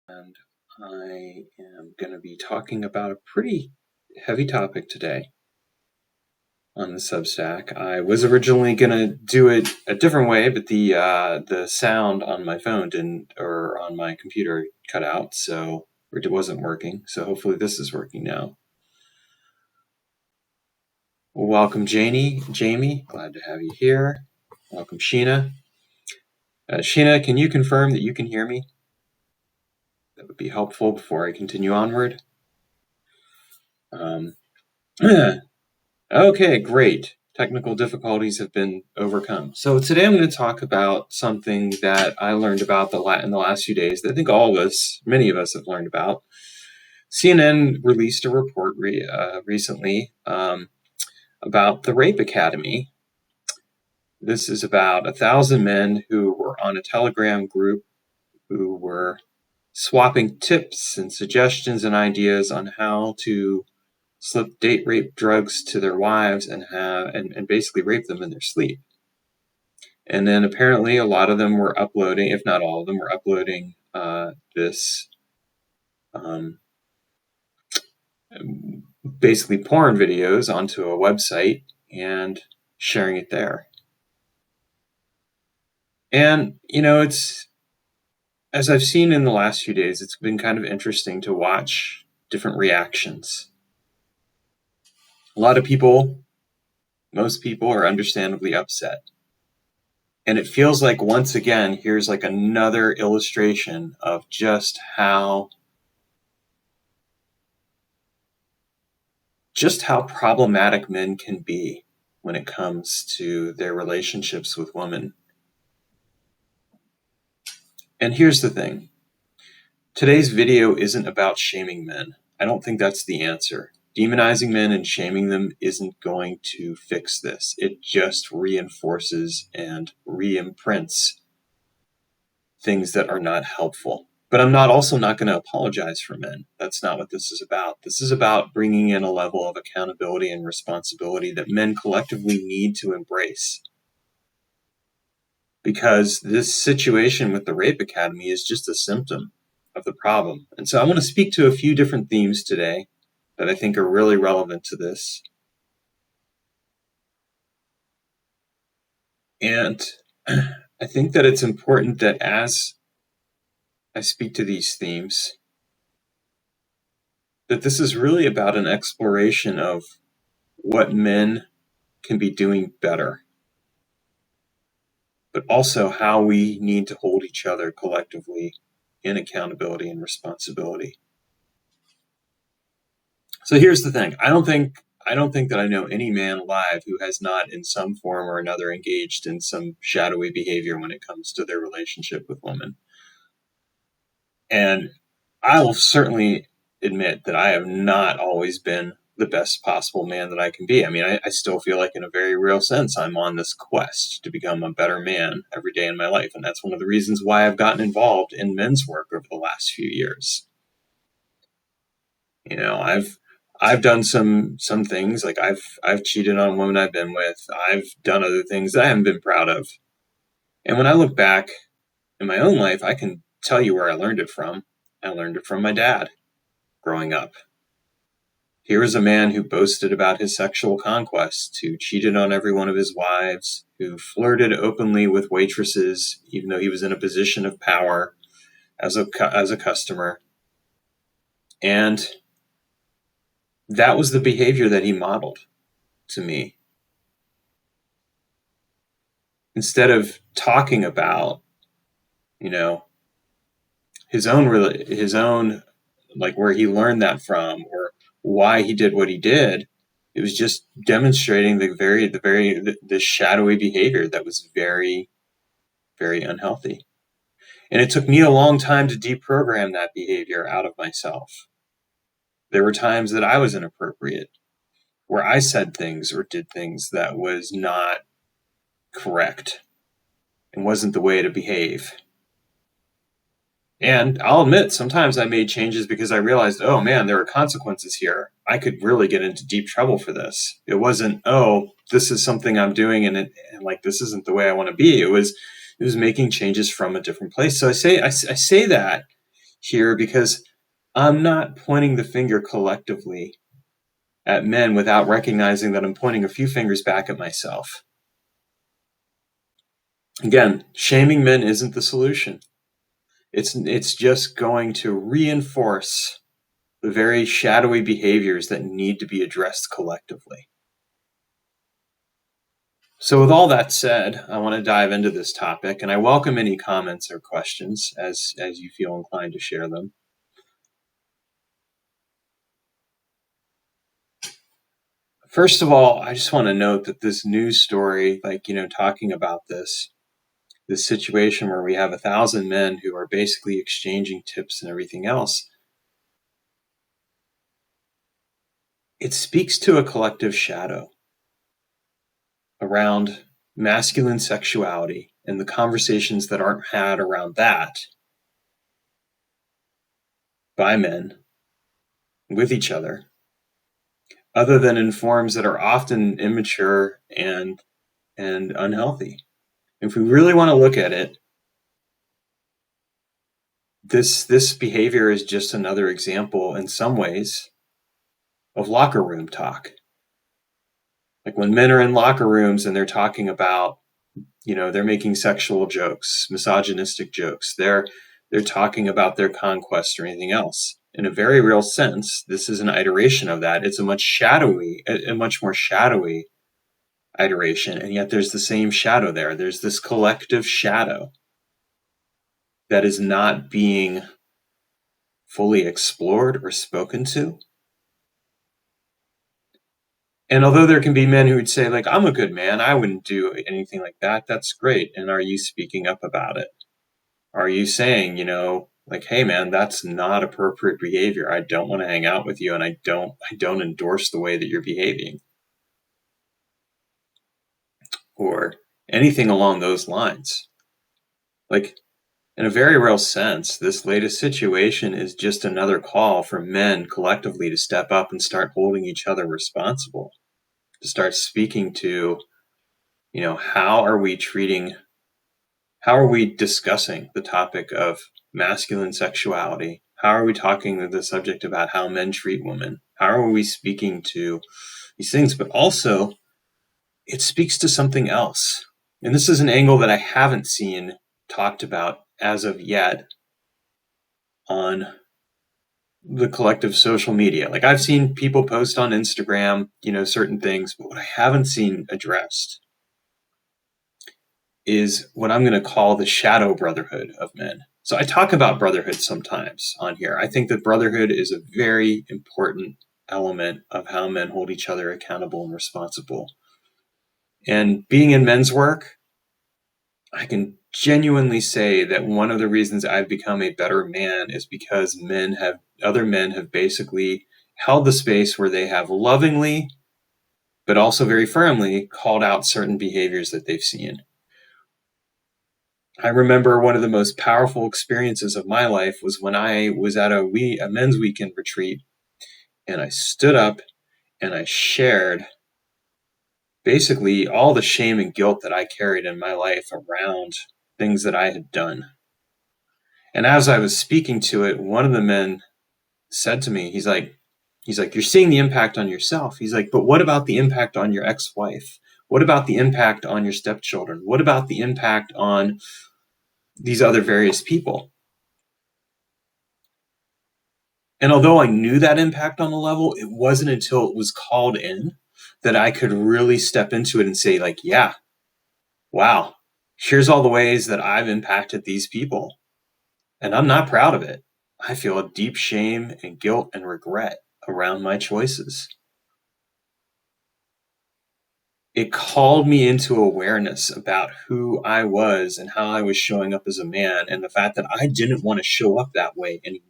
And I am going to be talking about a pretty heavy topic today on the Substack. I was originally going to do it a different way, but the sound on my phone or on my computer cut out, so it wasn't working. So hopefully this is working now. Welcome, Jamie. Glad to have you here. Welcome, Sheena. Sheena, can you confirm that you can hear me? That would be helpful before I continue onward. Okay, great. Technical difficulties have been overcome. So today I'm going to talk about something that I learned about in the last few days that I think many of us have learned about. CNN released a report recently about the Rape Academy. This is about 1,000 men who were on a Telegram group who were swapping tips and suggestions and ideas on how to slip date rape drugs to their wives and basically rape them in their sleep. And then apparently a lot of them were uploading, if not all of them, were uploading this basically porn videos onto a website and sharing it there. And, as I've seen in the last few days, it's been kind of interesting to watch different reactions. A lot of people, most people are understandably upset. And it feels like, once again, here's like another illustration of just how problematic men can be when it comes to their relationships with women. And here's the thing. Today's video isn't about shaming men. I don't think that's the answer. Demonizing men and shaming them isn't going to fix this. It just reinforces and re-imprints things that are not helpful. But I'm also not going to apologize for men. That's not what this is about. This is about bringing in a level of accountability and responsibility that men collectively need to embrace. Because this situation with the Rape Academy is just a symptom of the problem. And so I want to speak to a few different themes today that I think are really relevant to this. And I think that it's important that as I speak to these themes, that this is really about an exploration of what men can be doing better, but also how we need to hold each other collectively in accountability and responsibility. So here's the thing. I don't think that I know any man alive who has not in some form or another engaged in some shadowy behavior when it comes to their relationship with women. And I will certainly admit that I have not always been the best possible man that I can be. I mean, I still feel like in a very real sense, I'm on this quest to become a better man every day in my life. And that's one of the reasons why I've gotten involved in men's work over the last few years. I've done some things, like I've cheated on women I've been with. I've done other things that I haven't been proud of. And when I look back in my own life, I can tell you where I learned it from. I learned it from my dad growing up. Here is a man who boasted about his sexual conquests, who cheated on every one of his wives, who flirted openly with waitresses, even though he was in a position of power as a customer. And that was the behavior that he modeled to me. Instead of talking about, his own, like where he learned that from or why he did what he did, it was just demonstrating the shadowy behavior that was very, very unhealthy. And it took me a long time to deprogram that behavior out of myself. There were times that I was inappropriate, where I said things or did things that was not correct and wasn't the way to behave. And I'll admit, sometimes I made changes because I realized, oh man, there are consequences here. I could really get into deep trouble for this. It wasn't, oh, this is something I'm doing and this isn't the way I want to be. It was making changes from a different place. So I say that here because I'm not pointing the finger collectively at men without recognizing that I'm pointing a few fingers back at myself. Again, shaming men isn't the solution. It's just going to reinforce the very shadowy behaviors that need to be addressed collectively. So with all that said, I want to dive into this topic, and I welcome any comments or questions as you feel inclined to share them. First of all, I just want to note that this news story, talking about this situation where we have 1,000 men who are basically exchanging tips and everything else, it speaks to a collective shadow around masculine sexuality and the conversations that aren't had around that by men with each other than in forms that are often immature and unhealthy. If we really want to look at it, this behavior is just another example in some ways of locker room talk. Like when men are in locker rooms and they're talking about, they're making sexual jokes, misogynistic jokes. They're talking about their conquest or anything else. In a very real sense, this is an iteration of that. It's a much more shadowy iteration, and yet there's the same shadow there. There's this collective shadow that is not being fully explored or spoken to. And although there can be men who would say, like, I'm a good man, I wouldn't do anything like that, that's great. And are you speaking up about it? Are you saying, like, hey man, that's not appropriate behavior. I don't want to hang out with you, and I don't endorse the way that you're behaving. Or anything along those lines. Like, in a very real sense, this latest situation is just another call for men collectively to step up and start holding each other responsible, to start speaking to, how are we discussing the topic of masculine sexuality? How are we talking to the subject about how men treat women? How are we speaking to these things? But also, it speaks to something else. And this is an angle that I haven't seen talked about as of yet on the collective social media. Like, I've seen people post on Instagram, certain things, but what I haven't seen addressed is what I'm going to call the shadow brotherhood of men. So I talk about brotherhood sometimes on here. I think that brotherhood is a very important element of how men hold each other accountable and responsible. And being in men's work, I can genuinely say that one of the reasons I've become a better man is because other men have basically held the space where they have lovingly, but also very firmly, called out certain behaviors that they've seen. I remember one of the most powerful experiences of my life was when I was at a men's weekend retreat, and I stood up and I shared basically all the shame and guilt that I carried in my life around things that I had done. And as I was speaking to it, one of the men said to me, he's like, you're seeing the impact on yourself. He's like, but what about the impact on your ex-wife? What about the impact on your stepchildren? What about the impact on these other various people? And although I knew that impact on a level, it wasn't until it was called in that I could really step into it and say, like, yeah, wow, here's all the ways that I've impacted these people. And I'm not proud of it. I feel a deep shame and guilt and regret around my choices. It called me into awareness about who I was and how I was showing up as a man, and the fact that I didn't want to show up that way anymore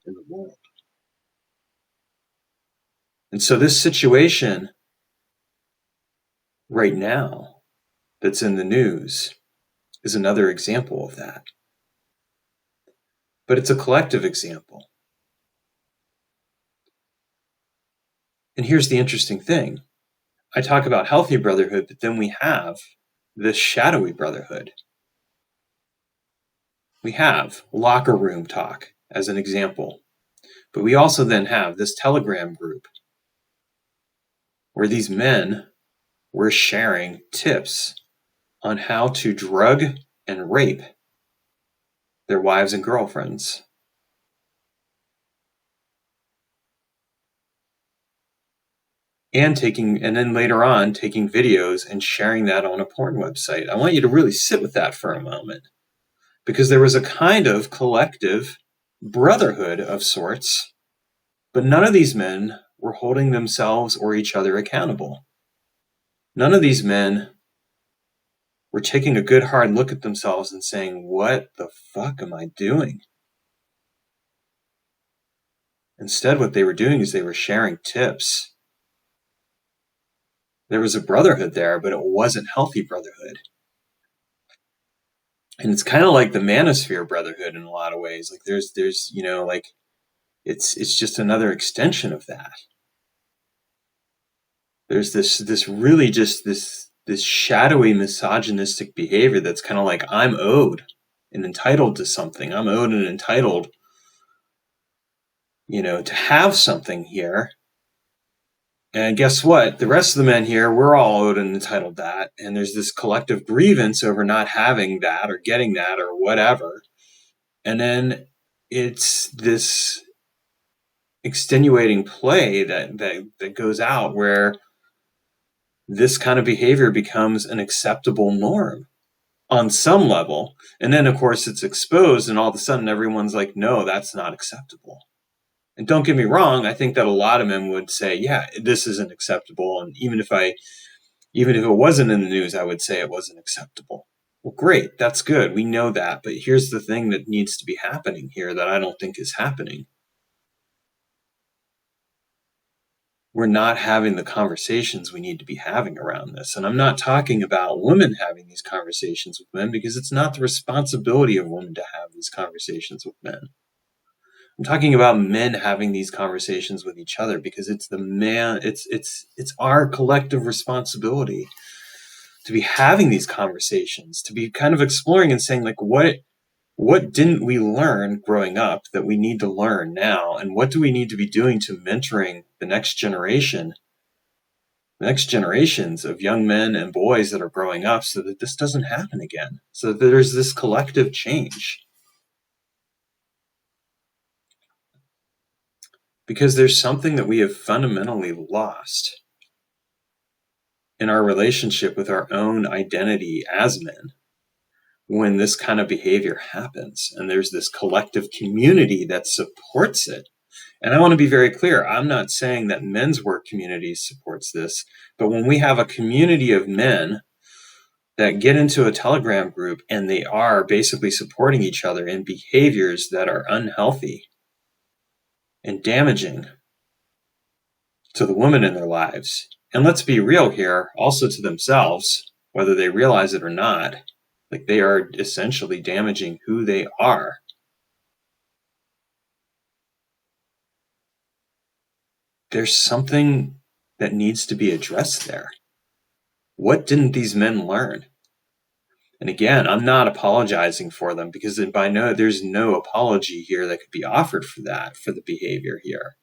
in the world. And so this situation right now that's in the news is another example of that. But it's a collective example. And here's the interesting thing. I talk about healthy brotherhood, but then we have this shadowy brotherhood. We have locker room talk, as an example. But we also then have this Telegram group where these men were sharing tips on how to drug and rape their wives and girlfriends. And then later on taking videos and sharing that on a porn website. I want you to really sit with that for a moment, because there was a kind of collective brotherhood of sorts, but none of these men were holding themselves or each other accountable. None of these men were taking a good hard look at themselves and saying, what the fuck am I doing? Instead, what they were doing is they were sharing tips. There was a brotherhood there, but it wasn't healthy brotherhood. And it's kind of like the manosphere brotherhood in a lot of ways. Like there's like it's just another extension of that. There's this really just this shadowy misogynistic behavior that's kind of like, I'm owed and entitled to something. I'm owed and entitled, to have something here. And guess what? The rest of the men here, we're all owed and entitled that. And there's this collective grievance over not having that or getting that or whatever. And then it's this extenuating play that goes out where this kind of behavior becomes an acceptable norm on some level. And then, of course, it's exposed and all of a sudden everyone's like, no, that's not acceptable. And don't get me wrong, I think that a lot of men would say, yeah, this isn't acceptable. And even if it wasn't in the news, I would say it wasn't acceptable. Well, great, that's good. We know that. But here's the thing that needs to be happening here that I don't think is happening. We're not having the conversations we need to be having around this. And I'm not talking about women having these conversations with men, because it's not the responsibility of women to have these conversations with men. I'm talking about men having these conversations with each other, because it's our collective responsibility to be having these conversations, to be kind of exploring and saying, like, what didn't we learn growing up that we need to learn now? And what do we need to be doing to mentoring the next generations of young men and boys that are growing up, so that this doesn't happen again, so that there's this collective change? Because there's something that we have fundamentally lost in our relationship with our own identity as men when this kind of behavior happens, and there's this collective community that supports it. And I want to be very clear, I'm not saying that men's work community supports this, but when we have a community of men that get into a Telegram group and they are basically supporting each other in behaviors that are unhealthy and damaging to the women in their lives, and let's be real here, also to themselves, whether they realize it or not, like they are essentially damaging who they are. There's something that needs to be addressed there. What didn't these men learn? And again, I'm not apologizing for them, because there's no apology here that could be offered for that, for the behavior here.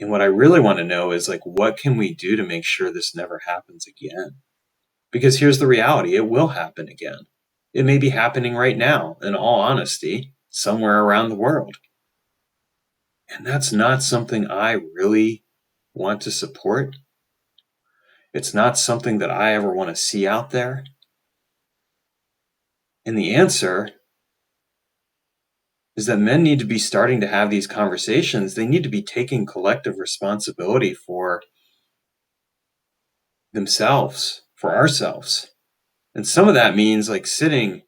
And what I really want to know is, like, what can we do to make sure this never happens again? Because here's the reality, it will happen again. It may be happening right now, in all honesty, somewhere around the world. And that's not something I really want to support. It's not something that I ever want to see out there. And the answer is that men need to be starting to have these conversations. They need to be taking collective responsibility for themselves, for ourselves. And some of that means like sitting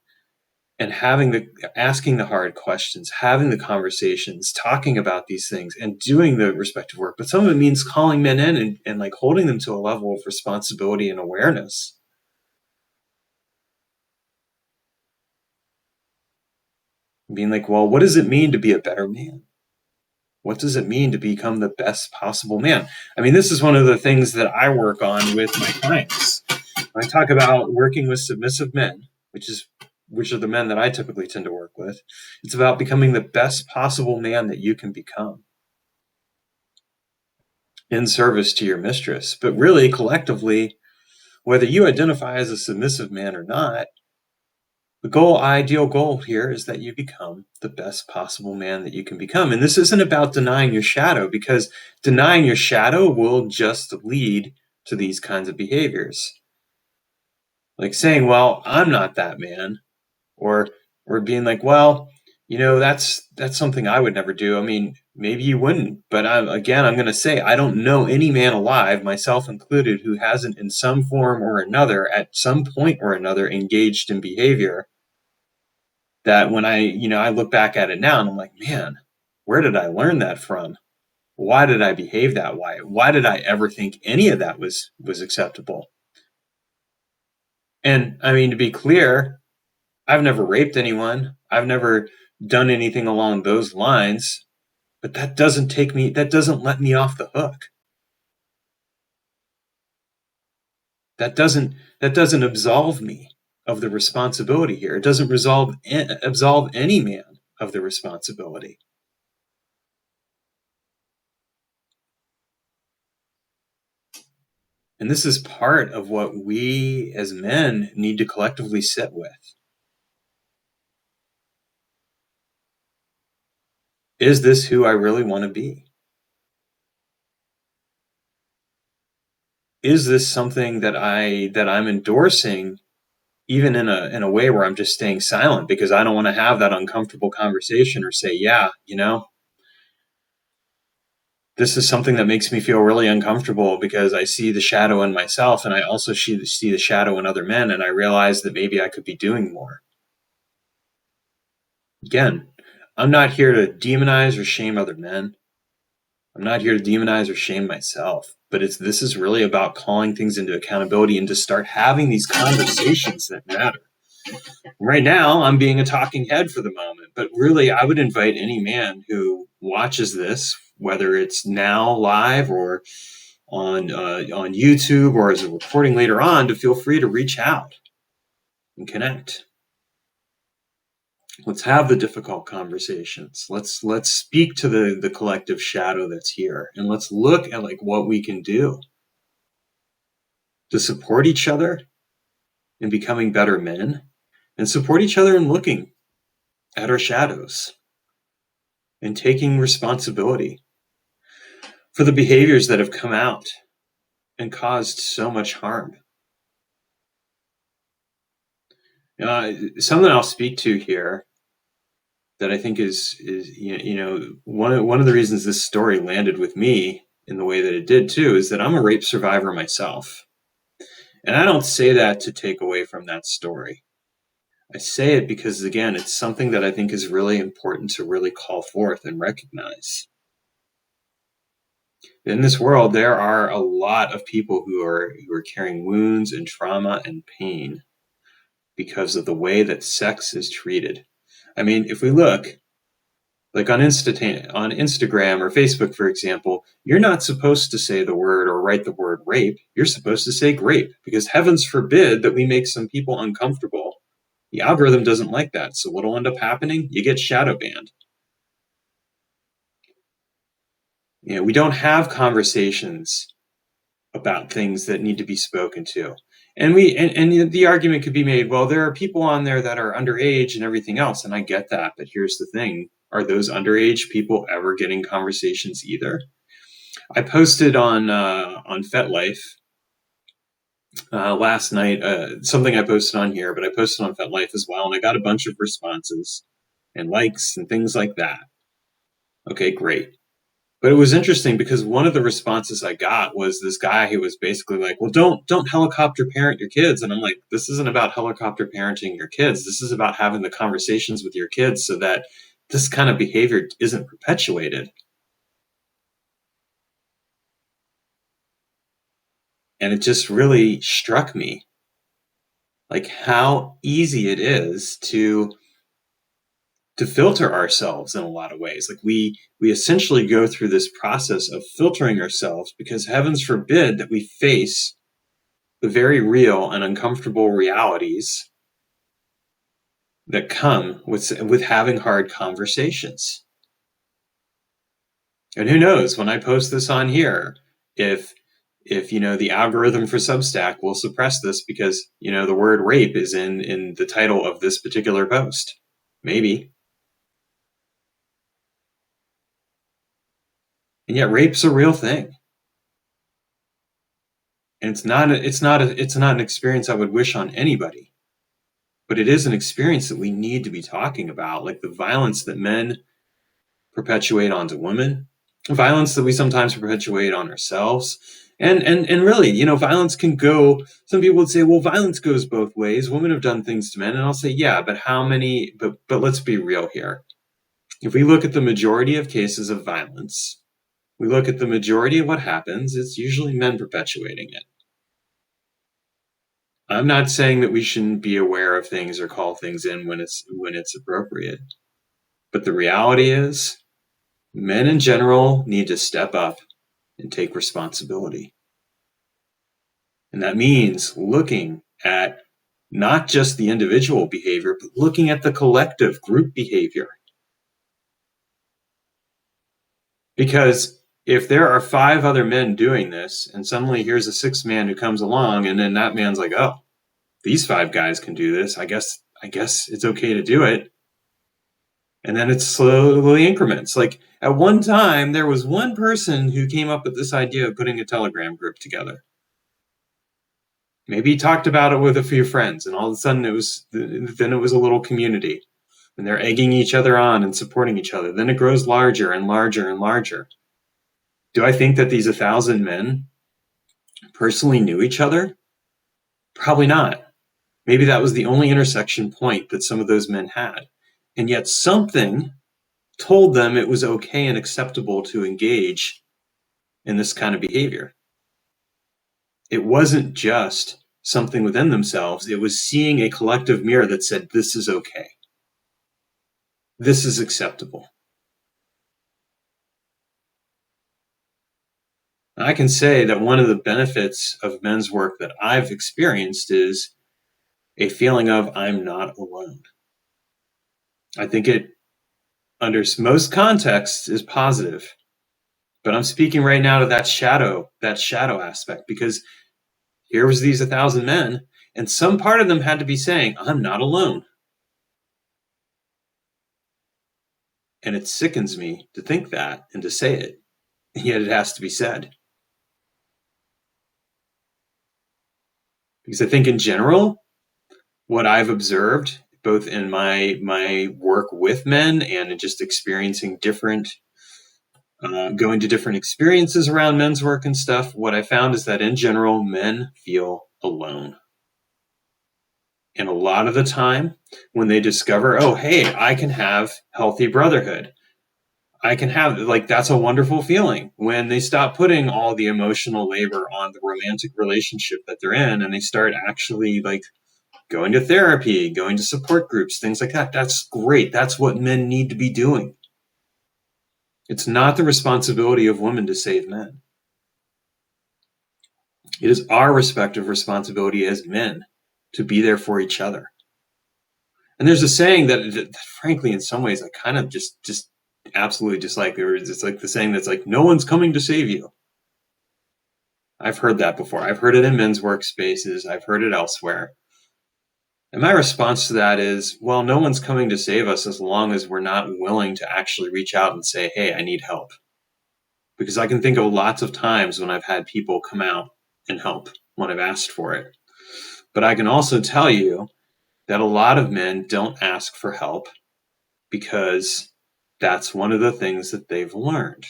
and asking the hard questions, having the conversations, talking about these things and doing the respective work. But some of it means calling men in and like holding them to a level of responsibility and awareness. Being like, well, what does it mean to be a better man? What does it mean to become the best possible man? I mean, this is one of the things that I work on with my clients. When I talk about working with submissive men, which is which are the men that I typically tend to work with. It's about becoming the best possible man that you can become in service to your mistress. But really, collectively, whether you identify as a submissive man or not, the ideal goal here is that you become the best possible man that you can become. And this isn't about denying your shadow, because denying your shadow will just lead to these kinds of behaviors. Like saying, well, I'm not that man, or being like, well, that's something I would never do. I mean, maybe you wouldn't, but I'm going to say, I don't know any man alive, myself included, who hasn't in some form or another, at some point or another, engaged in behavior that when I look back at it now and I'm like, man, where did I learn that from? Why did I behave that way? Why did I ever think any of that was acceptable? And I mean, to be clear, I've never raped anyone. I've never done anything along those lines, but that doesn't let me off the hook. That doesn't absolve me of the responsibility here. It doesn't absolve any man of the responsibility. And this is part of what we as men need to collectively sit with. Is this who I really want to be? Is this something that I'm endorsing, even in a way where I'm just staying silent because I don't want to have that uncomfortable conversation or say, yeah, this is something that makes me feel really uncomfortable because I see the shadow in myself, and I also see the shadow in other men, and I realize that maybe I could be doing more. Again, I'm not here to demonize or shame other men. I'm not here to demonize or shame myself, but this is really about calling things into accountability and to start having these conversations that matter. Right now, I'm being a talking head for the moment, but really, I would invite any man who watches this, whether it's now live or on YouTube or as a recording later on, to feel free to reach out and connect. Let's have the difficult conversations. Let's speak to the collective shadow that's here, and let's look at what we can do to support each other in becoming better men, and support each other in looking at our shadows and taking responsibility for the behaviors that have come out and caused so much harm. Something I'll speak to here that I think is one of the reasons this story landed with me in the way that it did too is that I'm a rape survivor myself. And I don't say that to take away from that story. I say it because, again, it's something that I think is really important to really call forth and recognize. In this world, there are a lot of people who are carrying wounds and trauma and pain because of the way that sex is treated. I mean, if we look, like on Instagram or Facebook, for example, you're not supposed to say the word or write the word rape. You're supposed to say grape, because heavens forbid that we make some people uncomfortable. The algorithm doesn't like that. So what'll end up happening? You get shadow banned. We don't have conversations about things that need to be spoken to. And the argument could be made, well, there are people on there that are underage and everything else. And I get that. But here's the thing. Are those underage people ever getting conversations either? I posted on FetLife last night, something I posted on here, but I posted on FetLife as well. And I got a bunch of responses and likes and things like that. Okay, great. But it was interesting because one of the responses I got was this guy who was basically like, well, don't helicopter parent your kids. And I'm like, this isn't about helicopter parenting your kids. This is about having the conversations with your kids so that this kind of behavior isn't perpetuated. And it just really struck me like how easy it is to filter ourselves in a lot of ways. Like we essentially go through this process of filtering ourselves because heavens forbid that we face the very real and uncomfortable realities that come with having hard conversations. And who knows, when I post this on here, if the algorithm for Substack will suppress this because the word rape is in the title of this particular post. Maybe. And yet rape's a real thing. And it's not an experience I would wish on anybody. But it is an experience that we need to be talking about, like the violence that men perpetuate onto women, violence that we sometimes perpetuate on ourselves. And really, violence can go, some people would say, well, violence goes both ways. Women have done things to men. And I'll say, yeah, but how many, but let's be real here. If we look at the majority of cases of violence, we look at the majority of what happens, it's usually men perpetuating it. I'm not saying that we shouldn't be aware of things or call things in when it's appropriate. But the reality is, men in general need to step up and take responsibility. And that means looking at not just the individual behavior, but looking at the collective group behavior. Because if there are 5 other men doing this, and suddenly here's a 6th man who comes along, and then that man's like, oh, these 5 guys can do this. I guess it's okay to do it. And then it slowly increments. Like at one time, there was one person who came up with this idea of putting a Telegram group together. Maybe he talked about it with a few friends, and all of a sudden it was a little community, and they're egging each other on and supporting each other. Then it grows larger and larger and larger. Do I think that these 1,000 men personally knew each other? Probably not. Maybe that was the only intersection point that some of those men had. And yet something told them it was okay and acceptable to engage in this kind of behavior. It wasn't just something within themselves. It was seeing a collective mirror that said, this is okay. This is acceptable. I can say that one of the benefits of men's work that I've experienced is a feeling of I'm not alone. I think it, under most contexts, is positive. But I'm speaking right now to that shadow aspect, because here was these 1,000 men, and some part of them had to be saying, I'm not alone. And it sickens me to think that and to say it, and yet it has to be said. Because I think in general, what I've observed, both in my work with men and in just experiencing going to different experiences around men's work and stuff, what I found is that in general, men feel alone. And a lot of the time, when they discover, oh, hey, I can have healthy brotherhood, I can have, that's a wonderful feeling when they stop putting all the emotional labor on the romantic relationship that they're in, and they start actually going to therapy, going to support groups, things like that. That's great. That's what men need to be doing. It's not the responsibility of women to save men. It is our respective responsibility as men to be there for each other. And there's a saying that frankly, in some ways, I kind of just absolutely dislike. It's like the saying that's like, no one's coming to save you. I've heard that before. I've heard it in men's workspaces. I've heard it elsewhere. And my response to that is, well, no one's coming to save us as long as we're not willing to actually reach out and say, hey, I need help. Because I can think of lots of times when I've had people come out and help when I've asked for it. But I can also tell you that a lot of men don't ask for help because that's one of the things that they've learned.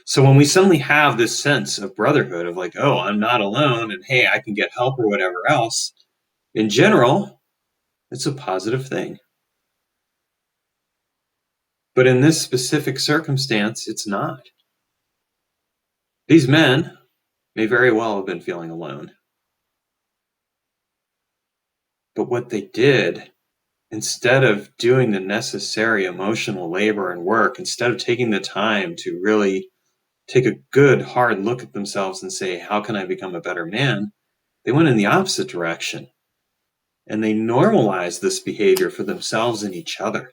So when we suddenly have this sense of brotherhood of like, oh, I'm not alone and hey, I can get help or whatever else, in general, it's a positive thing. But in this specific circumstance, it's not. These men may very well have been feeling alone. But what they did, instead of doing the necessary emotional labor and work, instead of taking the time to really take a good, hard look at themselves and say, how can I become a better man? They went in the opposite direction. and they normalize this behavior for themselves and each other.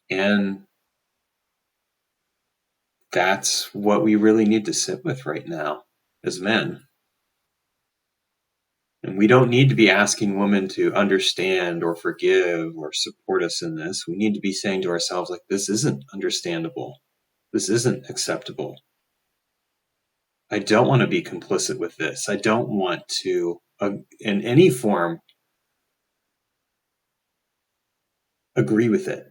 And that's what we really need to sit with right now as men. And we don't need to be asking women to understand or forgive or support us in this. We need to be saying to ourselves, like, this isn't understandable. This isn't acceptable. I don't want to be complicit with this. I don't want to, in any form, agree with it.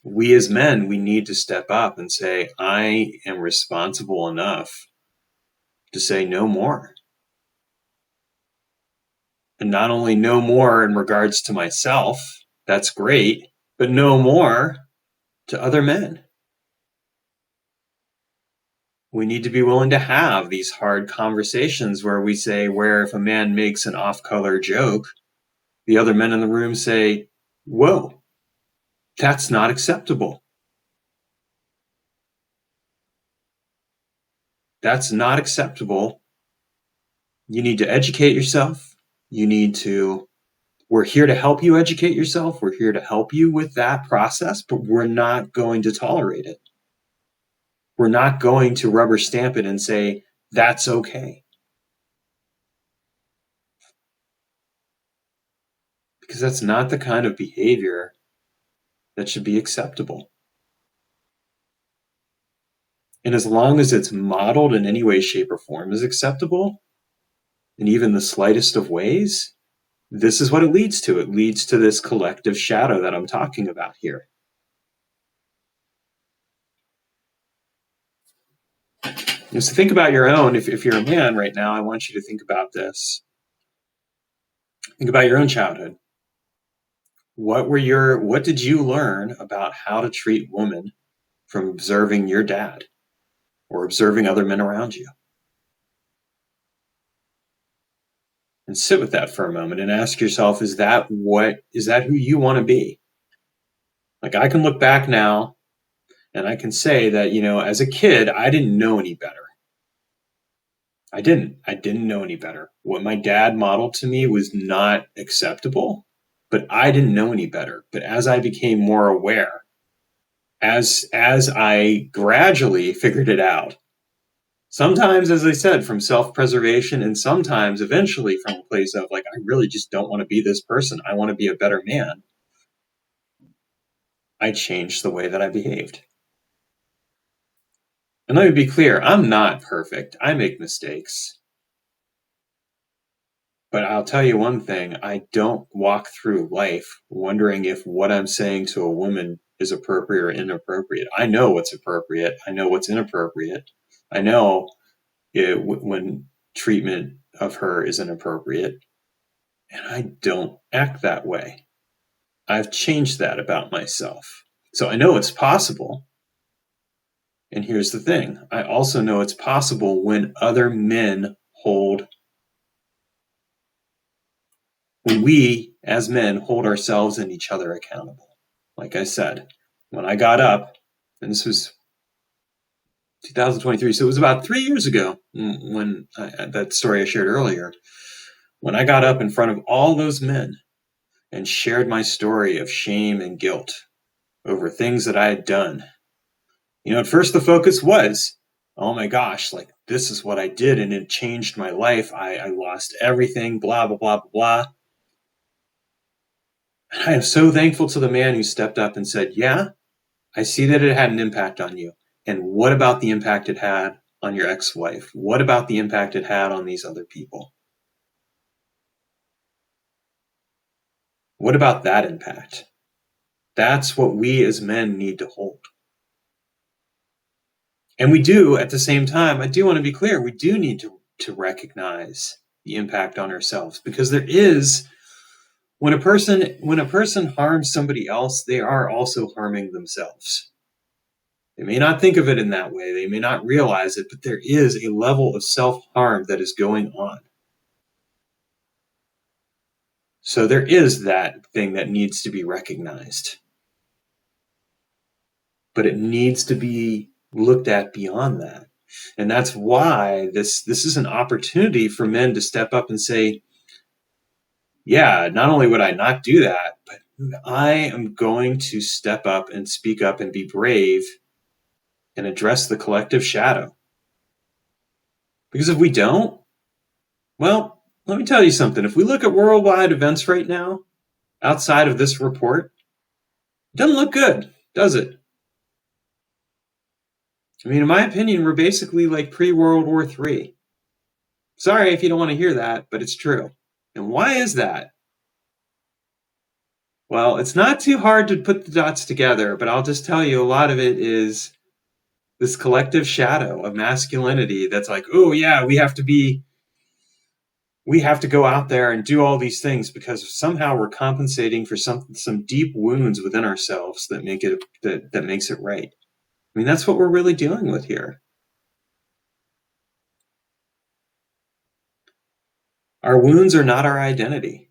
We as men, we need to step up and say, I am responsible enough to say no more. And not only no more in regards to myself, that's great, but no more to other men. We need to be willing to have these hard conversations where we say, where if a man makes an off-color joke, the other men in the room say, whoa, that's not acceptable. That's not acceptable. You need to educate yourself. We're here to help you educate yourself. We're here to help you with that process, but we're not going to tolerate it. We're not going to rubber stamp it and say, that's okay. Because that's not the kind of behavior that should be acceptable. And as long as it's modeled in any way, shape, or form as acceptable, in even the slightest of ways, this is what it leads to. It leads to this collective shadow that I'm talking about here. So think about your own. If you're a man right now, I want you to think about this. Think about your own childhood. What did you learn about how to treat women from observing your dad or observing other men around you? And sit with that for a moment and ask yourself, is that who you want to be? Like, I can look back now and I can say that, as a kid, I didn't know any better. I didn't know any better. What my dad modeled to me was not acceptable, but I didn't know any better. But as I became more aware, as I gradually figured it out, sometimes, as I said, from self-preservation, and sometimes eventually from a place of like, I really just don't want to be this person. I want to be a better man. I changed the way that I behaved. And let me be clear, I'm not perfect. I make mistakes. But I'll tell you one thing, I don't walk through life wondering if what I'm saying to a woman is appropriate or inappropriate. I know what's appropriate. I know what's inappropriate. I know when treatment of her is inappropriate. And I don't act that way. I've changed that about myself. So I know it's possible. And here's the thing. I also know it's possible when other men when we as men hold ourselves and each other accountable. Like I said, when I got up, and this was 2023, so it was about 3 years ago when that story I shared earlier, when I got up in front of all those men and shared my story of shame and guilt over things that I had done. At first the focus was, oh my gosh, like this is what I did and it changed my life. I lost everything, blah, blah, blah, blah, blah. And I am so thankful to the man who stepped up and said, yeah, I see that it had an impact on you. And what about the impact it had on your ex-wife? What about the impact it had on these other people? What about that impact? That's what we as men need to hold. And we do, at the same time, I do want to be clear, we do need to recognize the impact on ourselves, because there is, when a person harms somebody else, they are also harming themselves. They may not think of it in that way, they may not realize it, but there is a level of self-harm that is going on. So there is that thing that needs to be recognized. But it needs to be looked at beyond that. And that's why this is an opportunity for men to step up and say, yeah, not only would I not do that, but I am going to step up and speak up and be brave and address the collective shadow. Because if we don't, well, let me tell you something. If we look at worldwide events right now, outside of this report, it doesn't look good, does it? I mean, in my opinion, we're basically like pre-World War III. Sorry if you don't want to hear that, but it's true. And why is that? Well, it's not too hard to put the dots together, but I'll just tell you a lot of it is this collective shadow of masculinity that's like, oh yeah, we have to go out there and do all these things because somehow we're compensating for some deep wounds within ourselves that makes it right. I mean, that's what we're really dealing with here. Our wounds are not our identity.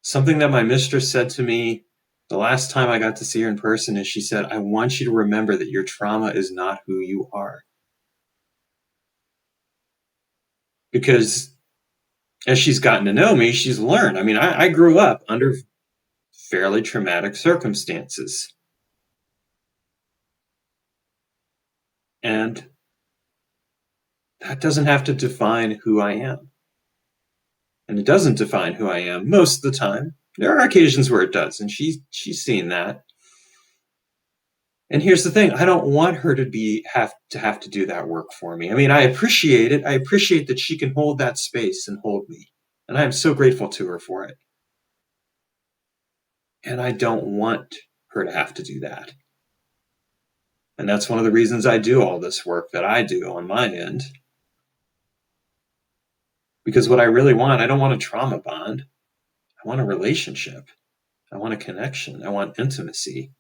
Something that my mistress said to me the last time I got to see her in person is she said, I want you to remember that your trauma is not who you are. Because as she's gotten to know me, she's learned. I mean, I grew up under fairly traumatic circumstances. And that doesn't have to define who I am. And it doesn't define who I am most of the time. There are occasions where it does, and she's seen that. And here's the thing, I don't want her to have to do that work for me. I mean, I appreciate it. I appreciate that she can hold that space and hold me. And I am so grateful to her for it. And I don't want her to have to do that. And that's one of the reasons I do all this work that I do on my end. Because what I really want, I don't want a trauma bond. I want a relationship. I want a connection. I want intimacy.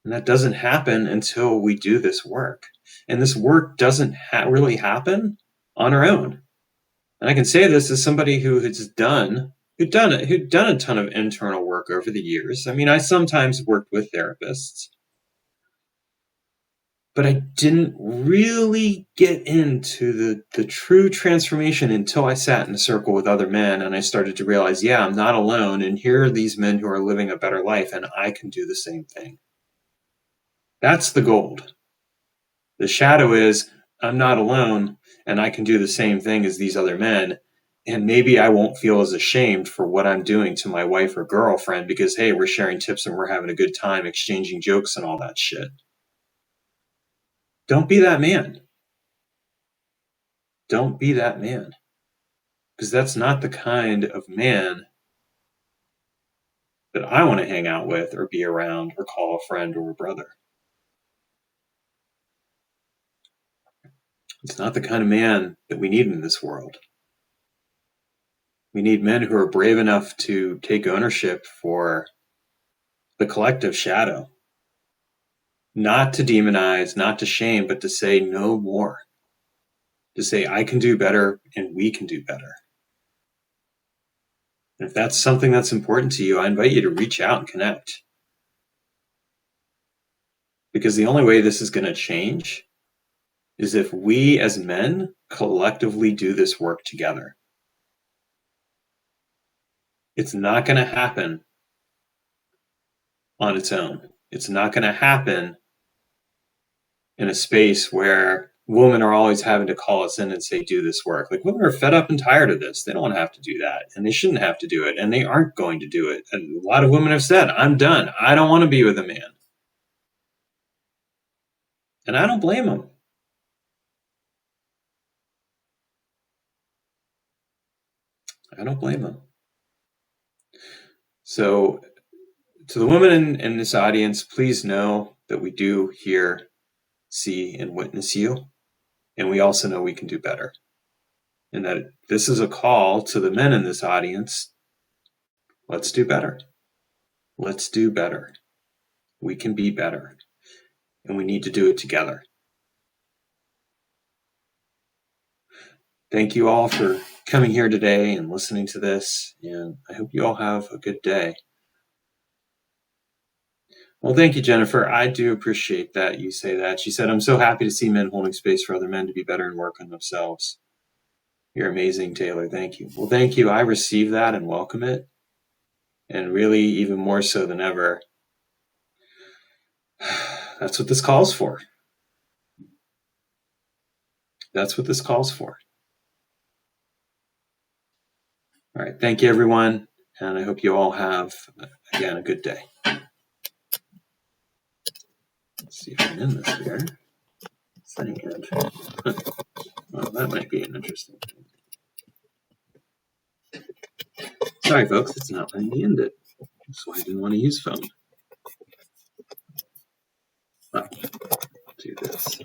And that doesn't happen until we do this work. And this work doesn't really happen on our own. And I can say this as somebody who'd done a ton of internal work over the years. I mean, I sometimes worked with therapists, but I didn't really get into the true transformation until I sat in a circle with other men and I started to realize, yeah, I'm not alone. And here are these men who are living a better life and I can do the same thing. That's the gold. The shadow is I'm not alone and I can do the same thing as these other men. And maybe I won't feel as ashamed for what I'm doing to my wife or girlfriend because, hey, we're sharing tips and we're having a good time exchanging jokes and all that shit. Don't be that man. Don't be that man. Because that's not the kind of man that I want to hang out with or be around or call a friend or a brother. It's not the kind of man that we need in this world. We need men who are brave enough to take ownership for the collective shadow. Not to demonize, not to shame, but to say no more. To say I can do better and we can do better. And if that's something that's important to you, I invite you to reach out and connect. Because the only way this is going to change is if we as men collectively do this work together. It's not going to happen on its own. It's not going to happen in a space where women are always having to call us in and say, do this work. Like, women are fed up and tired of this. They don't want to have to do that. And they shouldn't have to do it. And they aren't going to do it. And a lot of women have said, I'm done. I don't want to be with a man. And I don't blame them. I don't blame them. So to the women in this audience, please know that we do hear, see, and witness you. And we also know we can do better. And that this is a call to the men in this audience. Let's do better. Let's do better. We can be better. And we need to do it together. Thank you all for coming here today and listening to this. And I hope you all have a good day. Well, thank you, Jennifer. I do appreciate that you say that. She said, I'm so happy to see men holding space for other men to be better and work on themselves. You're amazing, Taylor. Thank you. Well, thank you. I receive that and welcome it. And really, even more so than ever, that's what this calls for. That's what this calls for. All right. Thank you, everyone. And I hope you all have, again, a good day. Let's see if I can end this here. Setting end. Well, that might be an interesting thing. Sorry, folks. It's not letting me end it. That's why I didn't want to use phone. Well, do this.